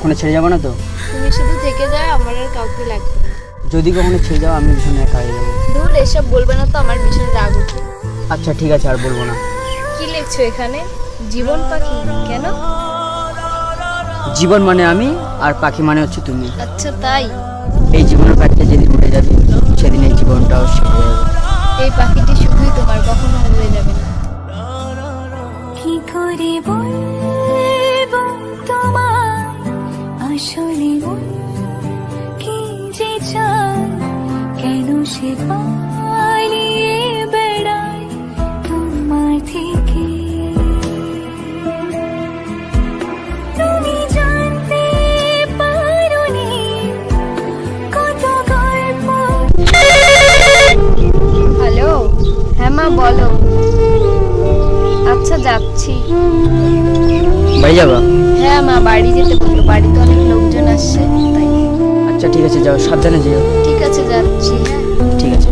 কখনো ছেড়ে যাবো না তো? তুমি শুধু থেকে যাও, আমার আর কাউকে লাগবে না। যদি কখনো ছেড়ে যাও আমি ভীষণ একা হয়ে যাবো। ধুর, এসব বলবে না তো, আমার ভীষণ রাগ উঠে। আচ্ছা ঠিক আছে, আর বলবো না। কি লিখছো এখানে? জীবন পাখি কেন? জীবন মানে আমি, আর পাখি মানে হচ্ছে তুমি। আচ্ছা তাই? এই জীবনের পাখিটা যেদিন উঠে যাবে সেদিন এই জীবনটাও শেষ হয়ে যাবে। এই পাখিটি শুধুই তোমার, কখনো উড়ে যাবে না। কি করে বলবো তোমায় আসলে মন কি যে চায়, কেন সে পালিয়ে বেড়ায় তোমার থেকে। তুমি জানতে পারোনি কত গল্প। হ্যালো, হ্যাঁ মা বলো। আচ্ছা যাচ্ছি। বাড়ি যাবা? হ্যাঁ মা, বাড়ি যেতে বললো, বাড়িতে অনেক লোকজন আসছে তাই। আচ্ছা ঠিক আছে, যাও, সাবধানে যেও। ঠিক আছে যাচ্ছি। হ্যাঁ ঠিক আছে।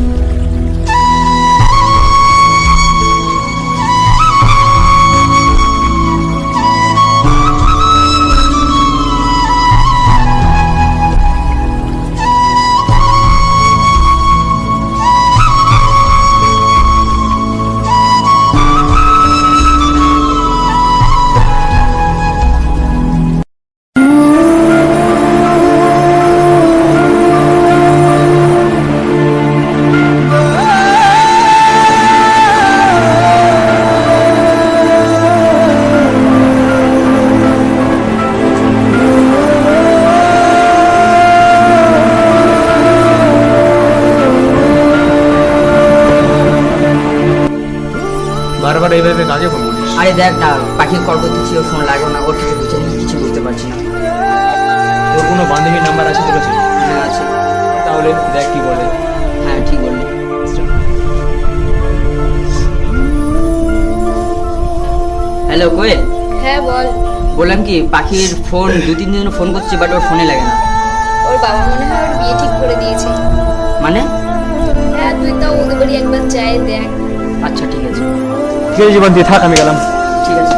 বারবার এইভাবে কাজে ফোন করিস? আরে দেখ না, পাখি কল করতেছি, ওর ফোন লাগলো না, ওর কিছু বুঝে নেই, কিছু বুঝতে পারছি না। তোর কোনো বান্ধবীর নাম্বার আছে তোর কাছে? হ্যাঁ আছে। তাহলে দেখ কি বলে। হ্যাঁ ঠিক বললি। হ্যালো কোয়েল, হ্যাঁ বল। বললাম কি পাখির ফোন 2-3 দিন ফোন করছি, বাট ওর ফোনে লাগে না। ওর বাবা মনে হয় ওর বিয়ে ঠিক করে দিয়েছে। মানে? হ্যাঁ তুই তাও ওদের বাড়ি একবার যাই দেখ। আচ্ছা ঠিক আছে। ঠিক আছে জীবন দিয়ে থাক, আমি গেলাম। ঠিক আছে।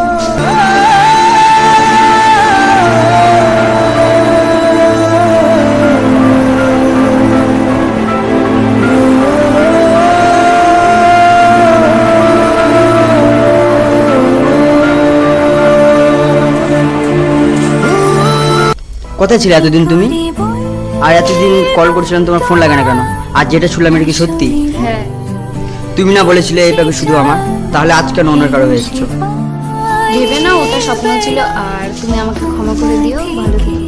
কোথায় ছিলে এতদিন তুমি? আর এতদিন কল করছিলাম, তোমার ফোন লাগে না কেন? আর যেটা শুনলাম এটা কি সত্যি? হ্যাঁ। তুমি না বলেছিলে এই পাখি শুধু আমার, তাহলে আজ কেন অন্য কারো হয়ে এসেছো? ভেবে না, ওটা স্বপ্ন ছিল। আর তুমি আমাকে ক্ষমা করে দিও, ভালো থেকো।